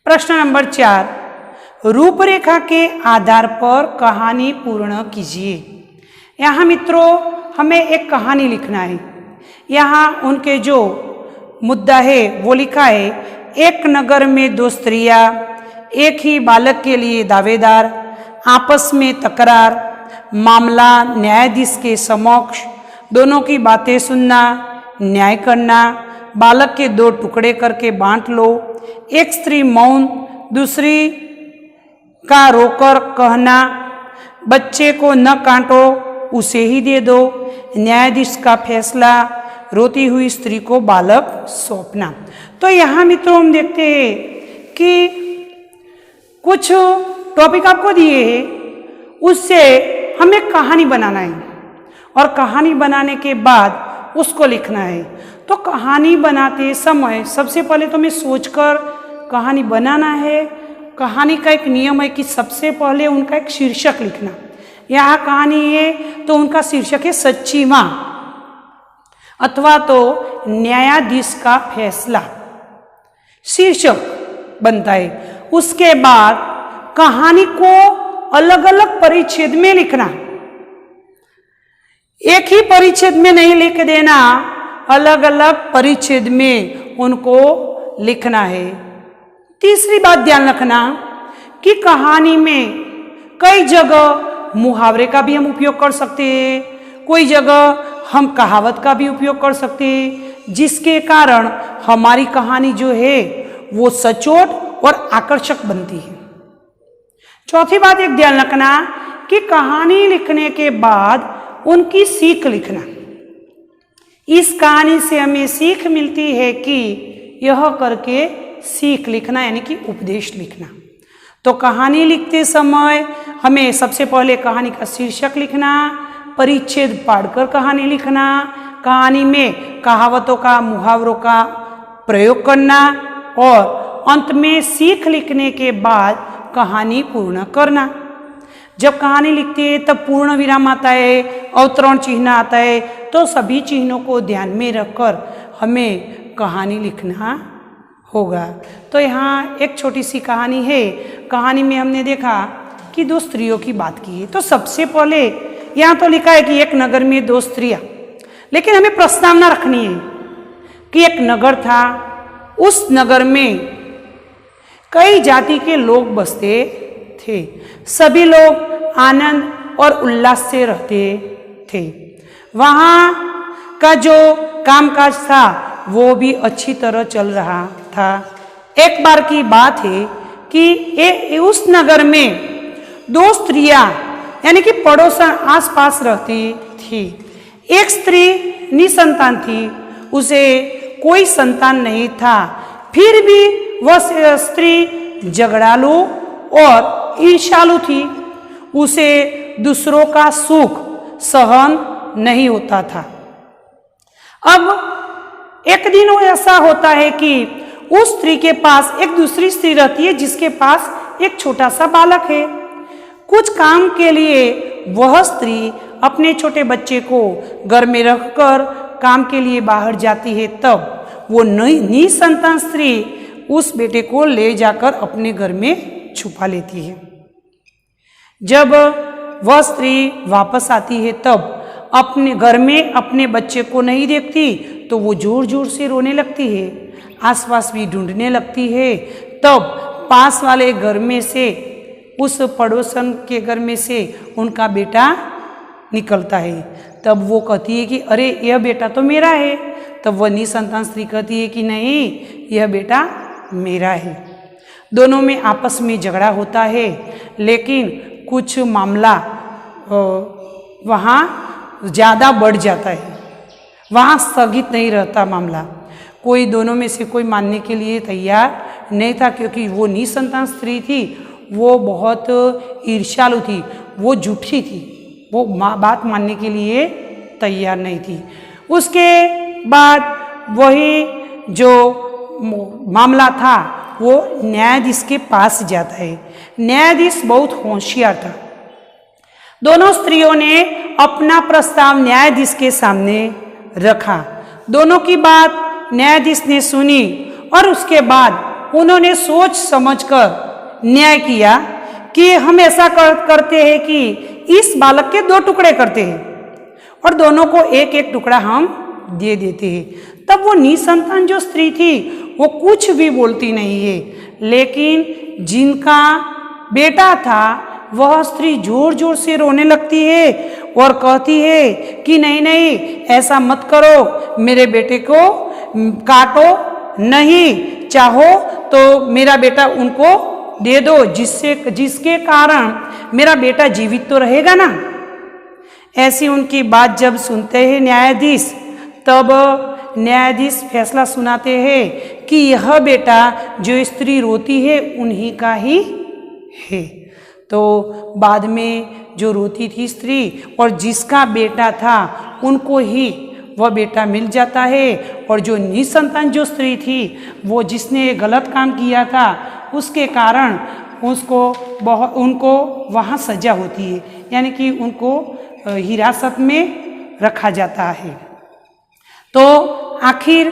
प्रश्न नंबर 4, रूपरेखा के आधार पर कहानी पूर्ण कीजिए। यहाँ मित्रों हमें एक कहानी लिखना है। यहाँ उनके जो मुद्दा है वो लिखा है, एक नगर में दो स्त्रियां, एक ही बालक के लिए दावेदार, आपस में तकरार, मामला न्यायाधीश के समक्ष, दोनों की बातें सुनना, न्याय करना, बालक के दो टुकड़े करके बांट लो, एक स्त्री मौन, दूसरी का रोकर कहना, बच्चे को न काटो उसे ही दे दो, न्यायाधीश का फैसला, रोती हुई स्त्री को बालक सौंपना। तो यहाँ मित्रों हम देखते हैं कि कुछ टॉपिक आपको दिए हैं, उससे हमें कहानी बनाना है और कहानी बनाने के बाद उसको लिखना है। तो कहानी बनाते समय सबसे पहले तो हमें सोचकर कहानी बनाना है। कहानी का एक नियम है कि सबसे पहले उनका एक शीर्षक लिखना। यहाँ कहानी है तो उनका शीर्षक है सच्ची माँ अथवा तो न्यायाधीश का फैसला, शीर्षक बनता है। उसके बाद कहानी को अलग अलग परिच्छेद में लिखना, एक ही परिच्छेद में नहीं लिख देना, अलग अलग परिच्छेद में उनको लिखना है। तीसरी बात ध्यान रखना कि कहानी में कई जगह मुहावरे का भी हम उपयोग कर सकते हैं, कोई जगह हम कहावत का भी उपयोग कर सकते हैं, जिसके कारण हमारी कहानी जो है वो सचोट और आकर्षक बनती है। चौथी बात एक ध्यान रखना कि कहानी लिखने के बाद उनकी सीख लिखना। इस कहानी से हमें सीख मिलती है कि यह करके सीख लिखना, यानी कि उपदेश लिखना। तो कहानी लिखते समय हमें सबसे पहले कहानी का शीर्षक लिखना, परिच्छेद पढ़कर कहानी लिखना, कहानी में कहावतों का मुहावरों का प्रयोग करना और अंत में सीख लिखने के बाद कहानी पूर्ण करना। जब कहानी लिखते हैं तब पूर्ण विराम आता है, अवतरण चिन्ह आता है, तो सभी चिन्हों को ध्यान में रखकर हमें कहानी लिखना होगा। तो यहाँ एक छोटी सी कहानी है। कहानी में हमने देखा कि दो स्त्रियों की बात की है। तो सबसे पहले यहाँ तो लिखा है कि एक नगर में दो स्त्रियां, लेकिन हमें प्रस्तावना रखनी है कि एक नगर था, उस नगर में कई जाति के लोग बसते थे, सभी लोग आनंद और उल्लास से रहते थे। वहाँ का जो कामकाज था वो भी अच्छी तरह चल रहा था। एक बार की बात है कि उस नगर में दो स्त्रियां यानी कि पड़ोसन आसपास रहती थी। एक स्त्री निसंतान थी, उसे कोई संतान नहीं था, फिर भी वह स्त्री झगड़ालू और ईर्ष्यालु थी। उसे दूसरों का सुख सहन नहीं होता था। अब एक दिन वो ऐसा होता है कि उस स्त्री के पास एक दूसरी स्त्री रहती है जिसके पास एक छोटा सा बालक है। कुछ काम के लिए वह स्त्री अपने छोटे बच्चे को घर में रखकर काम के लिए बाहर जाती है, तब वो निसंतान स्त्री उस बेटे को ले जाकर अपने घर में छुपा लेती है। जब वह स्त्री वापस आती है तब अपने घर में अपने बच्चे को नहीं देखती तो वो जोर जोर से रोने लगती है, आसपास भी ढूंढने लगती है। तब पास वाले घर में से, उस पड़ोसन के घर में से उनका बेटा निकलता है। तब वो कहती है कि अरे यह बेटा तो मेरा है। तब वह निसंतान स्त्री कहती है कि नहीं, यह बेटा मेरा है। दोनों में आपस में झगड़ा होता है, लेकिन कुछ मामला वहाँ ज़्यादा बढ़ जाता है, वहाँ स्थगित नहीं रहता मामला। कोई दोनों में से कोई मानने के लिए तैयार नहीं था, क्योंकि वो निसंतान स्त्री थी, वो बहुत ईर्ष्यालु थी, वो झूठी थी, वो बात मानने के लिए तैयार नहीं थी। उसके बाद वही जो मामला था वो न्यायाधीश के पास जाता है। न्यायाधीश बहुत होशियार था। दोनों स्त्रियों ने अपना प्रस्ताव न्यायाधीश के सामने रखा। दोनों की बात न्यायाधीश ने सुनी और उसके बाद उन्होंने सोच समझकर न्याय किया कि हम ऐसा करते हैं कि इस बालक के 2 टुकड़े करते हैं और दोनों को एक एक टुकड़ा हम दे देते हैं। तब वो निसंतान जो स्त्री थी वो कुछ भी बोलती नहीं है, लेकिन जिनका बेटा था वह स्त्री जोर जोर से रोने लगती है और कहती है कि नहीं नहीं ऐसा मत करो, मेरे बेटे को काटो नहीं, चाहो तो मेरा बेटा उनको दे दो, जिसके कारण मेरा बेटा जीवित तो रहेगा ना। ऐसी उनकी बात जब सुनते हैं न्यायाधीश, तब न्यायाधीश फैसला सुनाते हैं कि यह बेटा जो स्त्री रोती है उन्हीं का ही है। तो बाद में जो रोती थी स्त्री और जिसका बेटा था उनको ही वह बेटा मिल जाता है, और जो निसंतान जो स्त्री थी वो जिसने गलत काम किया था उसके कारण उनको वहाँ सजा होती है, यानी कि उनको हिरासत में रखा जाता है। तो आखिर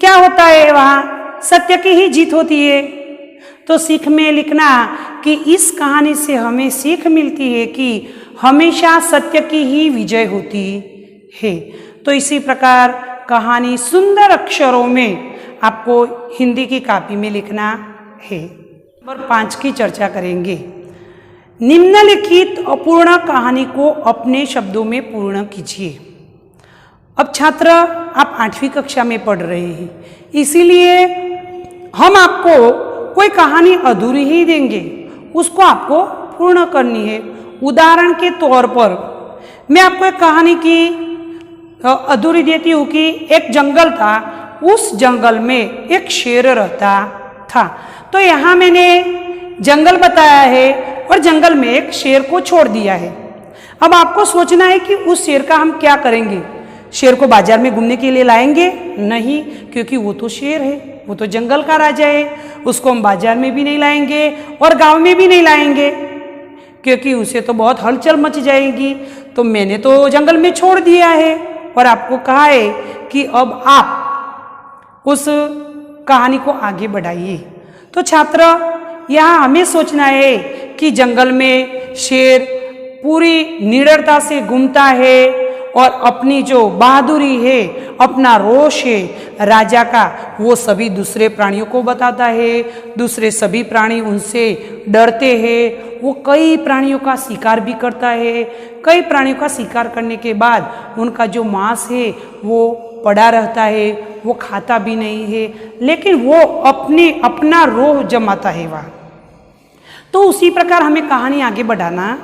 क्या होता है, वहाँ सत्य की ही जीत होती है। तो सीख में लिखना कि इस कहानी से हमें सीख मिलती है कि हमेशा सत्य की ही विजय होती है। तो इसी प्रकार कहानी सुंदर अक्षरों में आपको हिंदी की कॉपी में लिखना है। नंबर 5 की चर्चा करेंगे। निम्नलिखित अपूर्ण कहानी को अपने शब्दों में पूर्ण कीजिए। अब छात्र आप 8वीं कक्षा में पढ़ रहे हैं, इसीलिए हम आपको कोई कहानी अधूरी ही देंगे, उसको आपको पूर्ण करनी है। उदाहरण के तौर पर मैं आपको एक कहानी की अधूरी देती हूँ कि एक जंगल था, उस जंगल में एक शेर रहता था। तो यहाँ मैंने जंगल बताया है और जंगल में एक शेर को छोड़ दिया है। अब आपको सोचना है कि उस शेर का हम क्या करेंगे। शेर को बाजार में घूमने के लिए लाएंगे? नहीं, क्योंकि वो तो शेर है, वो तो जंगल का राजा है, उसको हम बाजार में भी नहीं लाएंगे और गांव में भी नहीं लाएंगे, क्योंकि उसे तो बहुत हलचल मच जाएगी। तो मैंने तो जंगल में छोड़ दिया है और आपको कहा है कि अब आप उस कहानी को आगे बढ़ाइए। तो छात्र यहाँ हमें सोचना है कि जंगल में शेर पूरी निडरता से घूमता है और अपनी जो बहादुरी है, अपना रोष है राजा का, वो सभी दूसरे प्राणियों को बताता है। दूसरे सभी प्राणी उनसे डरते हैं। वो कई प्राणियों का शिकार भी करता है। कई प्राणियों का शिकार करने के बाद उनका जो मांस है वो पड़ा रहता है, वो खाता भी नहीं है, लेकिन वो अपना रोह जमाता है वहाँ। तो उसी प्रकार हमें कहानी आगे बढ़ाना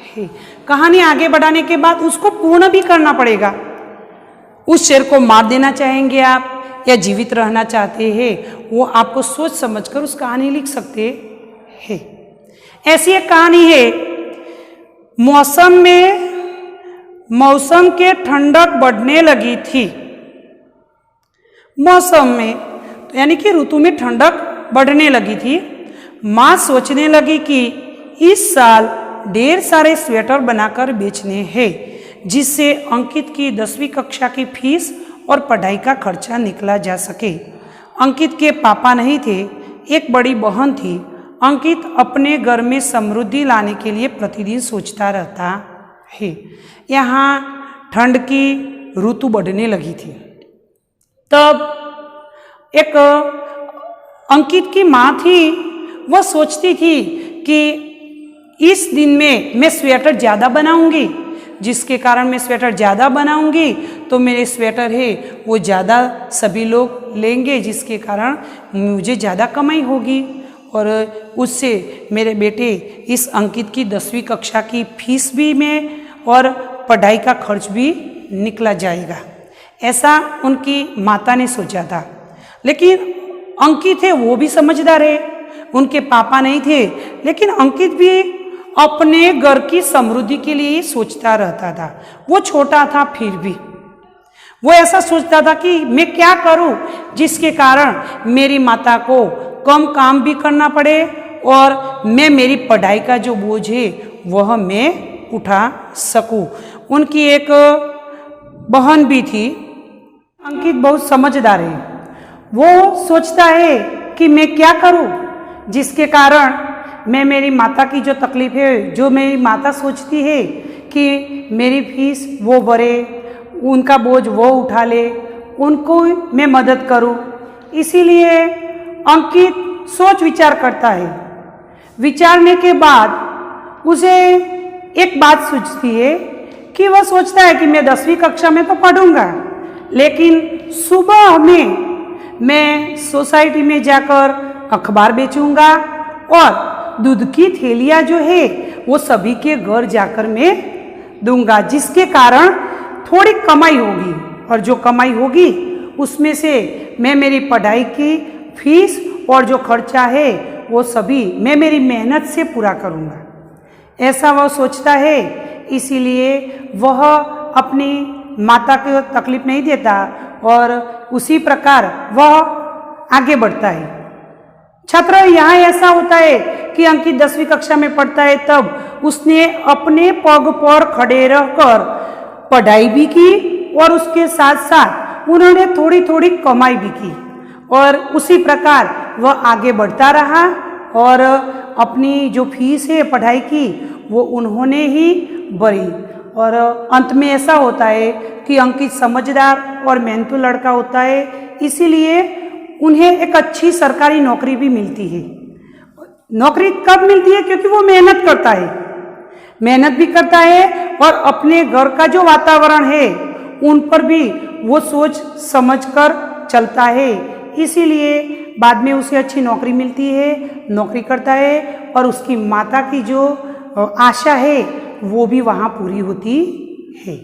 है। कहानी आगे बढ़ाने के बाद उसको पूर्ण भी करना पड़ेगा। उस शेर को मार देना चाहेंगे आप या जीवित रहना चाहते हैं, वो आपको सोच समझकर उस कहानी लिख सकते हैं। ऐसी एक कहानी है, मौसम के ठंडक बढ़ने लगी थी। मौसम में तो यानी कि ऋतु में ठंडक बढ़ने लगी थी। माँ सोचने लगी कि इस साल ढेर सारे स्वेटर बनाकर बेचने हैं, जिससे अंकित की 10वीं कक्षा की फीस और पढ़ाई का खर्चा निकला जा सके। अंकित के पापा नहीं थे, एक बड़ी बहन थी। अंकित अपने घर में समृद्धि लाने के लिए प्रतिदिन सोचता रहता है। यहाँ ठंड की ऋतु बढ़ने लगी थी। तब एक अंकित की माँ थी, वह सोचती थी कि इस दिन में मैं स्वेटर ज़्यादा बनाऊंगी, जिसके कारण मैं स्वेटर ज़्यादा बनाऊंगी तो मेरे स्वेटर है वो ज़्यादा सभी लोग लेंगे, जिसके कारण मुझे ज़्यादा कमाई होगी और उससे मेरे बेटे इस अंकित की 10वीं कक्षा की फीस भी में और पढ़ाई का खर्च भी निकला जाएगा। ऐसा उनकी माता ने सोचा था। लेकिन अंकित है वो भी समझदार है, उनके पापा नहीं थे, लेकिन अंकित भी अपने घर की समृद्धि के लिए ही सोचता रहता था। वो छोटा था, फिर भी वो ऐसा सोचता था कि मैं क्या करूं जिसके कारण मेरी माता को कम काम भी करना पड़े और मैं मेरी पढ़ाई का जो बोझ है वह मैं उठा सकूं। उनकी एक बहन भी थी। अंकित बहुत समझदार है। वो सोचता है कि मैं क्या करूं, जिसके कारण मैं मेरी माता की जो तकलीफ है, जो मेरी माता सोचती है कि मेरी फीस वो भरे, उनका बोझ वो उठा ले, उनको मैं मदद करूं। इसीलिए अंकित सोच विचार करता है। विचारने के बाद उसे एक बात सूझती है कि वह सोचता है कि मैं 10वीं कक्षा में तो पढ़ूंगा, लेकिन सुबह में मैं सोसाइटी में जाकर अखबार बेचूंगा और दूध की थैलियाँ जो है वो सभी के घर जाकर मैं दूंगा, जिसके कारण थोड़ी कमाई होगी और जो कमाई होगी उसमें से मैं मेरी पढ़ाई की फीस और जो खर्चा है वो सभी मैं मेरी मेहनत से पूरा करूंगा। ऐसा वह सोचता है। इसीलिए वह अपनी माता को तकलीफ नहीं देता और उसी प्रकार वह आगे बढ़ता है। छात्र, यहाँ ऐसा होता है कि अंकित 10वीं कक्षा में पढ़ता है, तब उसने अपने पग पर खड़े रहकर पढ़ाई भी की और उसके साथ साथ उन्होंने थोड़ी थोड़ी कमाई भी की और उसी प्रकार वह आगे बढ़ता रहा और अपनी जो फीस है पढ़ाई की वो उन्होंने ही भरी। और अंत में ऐसा होता है कि अंकित समझदार और मेहनतू लड़का होता है, इसीलिए उन्हें एक अच्छी सरकारी नौकरी भी मिलती है। नौकरी कब मिलती है? क्योंकि वो मेहनत करता है, मेहनत भी करता है और अपने घर का जो वातावरण है उन पर भी वो सोच समझकर चलता है। इसीलिए बाद में उसे अच्छी नौकरी मिलती है, नौकरी करता है और उसकी माता की जो आशा है वो भी वहाँ पूरी होती है।